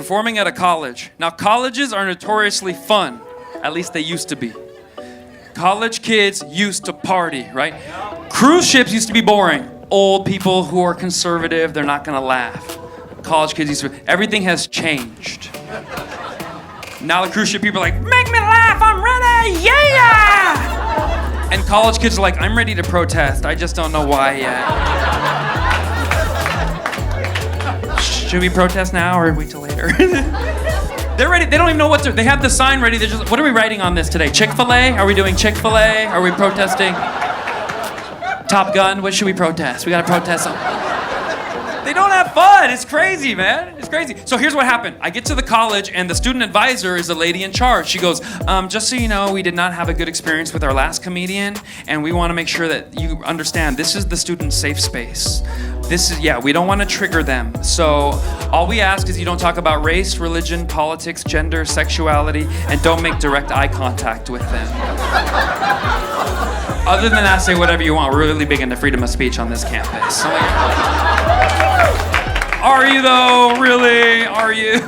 performing at a college. Now, colleges are notoriously fun. At least they used to be. College kids used to party, right? Cruise ships used to be boring. Old people who are conservative, they're not gonna laugh. College kids used to, everything has changed. Now the cruise ship people are like, make me laugh, I'm ready, yeah! And college kids are like, I'm ready to protest, I just don't know why yet. Should we protest now or wait till later? They're ready, they don't even know what to, they have the sign ready, they're just, what are we writing on this today? Chick-fil-A? Are we doing Chick-fil-A? Are we protesting Top Gun? What should we protest? We gotta protest something. They don't have fun, it's crazy, man, it's crazy. So here's what happened. I get to the college and the student advisor is the lady in charge. She goes, just so you know, we did not have a good experience with our last comedian and we wanna make sure that you understand this is the student safe space. This is, we don't want to trigger them. So all we ask is you don't talk about race, religion, politics, gender, sexuality, and don't make direct eye contact with them. Other than that, say whatever you want. We're really big into freedom of speech on this campus. So, are you though? Really? Are you?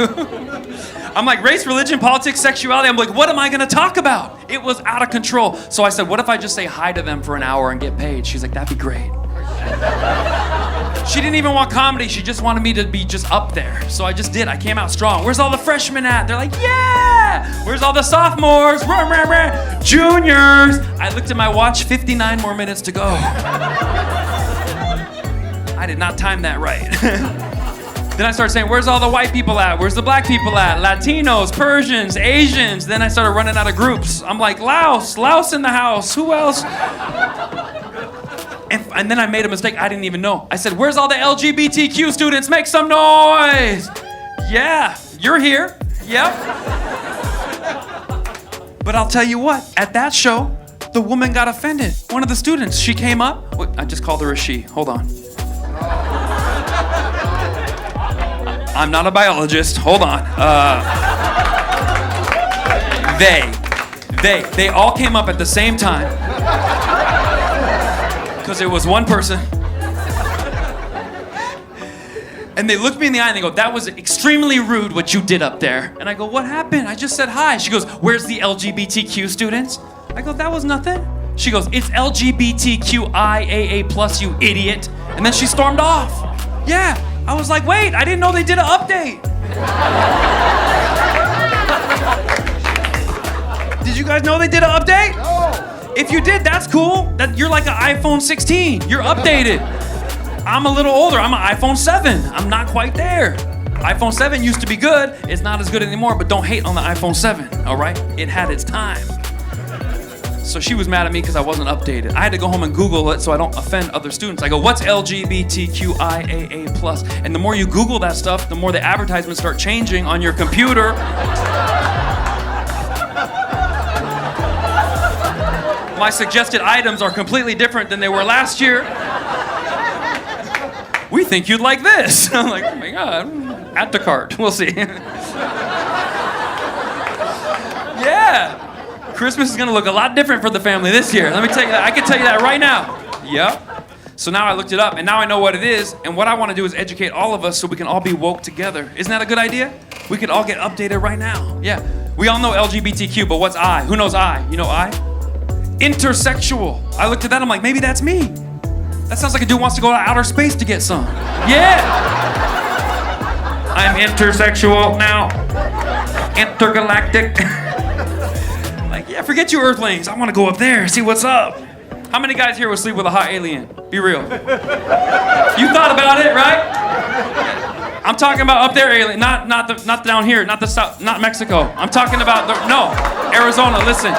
I'm like, race, religion, politics, sexuality. I'm like, what am I going to talk about? It was out of control. So I said, what if I just say hi to them for an hour and get paid? She's like, that'd be great. She didn't even want comedy, she just wanted me to be just up there. So I just did, I came out strong. Where's all the freshmen at? They're like, yeah! Where's all the sophomores? Juniors! I looked at my watch, 59 more minutes to go. I did not time that right. Then I started saying, where's all the white people at? Where's the black people at? Latinos, Persians, Asians. Then I started running out of groups. I'm like, Laos in the house, who else? And then I made a mistake I didn't even know. I said, where's all the LGBTQ students? Make some noise! Yeah, you're here. Yep. But I'll tell you what, at that show, the woman got offended. One of the students, she came up. Wait, I just called her a she. Hold on. I'm not a biologist. Hold on. They all came up at the same time. Because it was one person. And they looked me in the eye and they go, that was extremely rude what you did up there. And I go, what happened? I just said hi. She goes, where's the LGBTQ students? I go, that was nothing. She goes, it's LGBTQIAA+, you idiot. And then she stormed off. Yeah, I was like, wait, I didn't know they did an update. Did you guys know they did an update? No. If you did, that's cool. That you're like an iPhone 16. You're updated. I'm a little older. I'm an iPhone 7. I'm not quite there. iPhone 7 used to be good. It's not as good anymore, but don't hate on the iPhone 7, all right? It had its time. So she was mad at me because I wasn't updated. I had to go home and Google it so I don't offend other students. I go, what's LGBTQIAA+? And the more you Google that stuff, the more the advertisements start changing on your computer. My suggested items are completely different than they were last year. We think you'd like this. I'm like, oh my God, add to cart, we'll see. Yeah, Christmas is gonna look a lot different for the family this year. Let me tell you that, I can tell you that right now. Yep. So now I looked it up and now I know what it is, and what I wanna do is educate all of us so we can all be woke together. Isn't that a good idea? We could all get updated right now. Yeah, we all know LGBTQ, but what's I? Who knows I? You know I? Intersexual. I looked at that, I'm like, maybe that's me. That sounds like a dude wants to go to outer space to get some. Yeah. I'm intersexual now. Intergalactic. Like, yeah, forget you Earthlings. I want to go up there, see what's up. How many guys here would sleep with a hot alien? Be real. You thought about it, right? I'm talking about up there alien, not down here, not the South, not Mexico. I'm talking about no, Arizona, listen.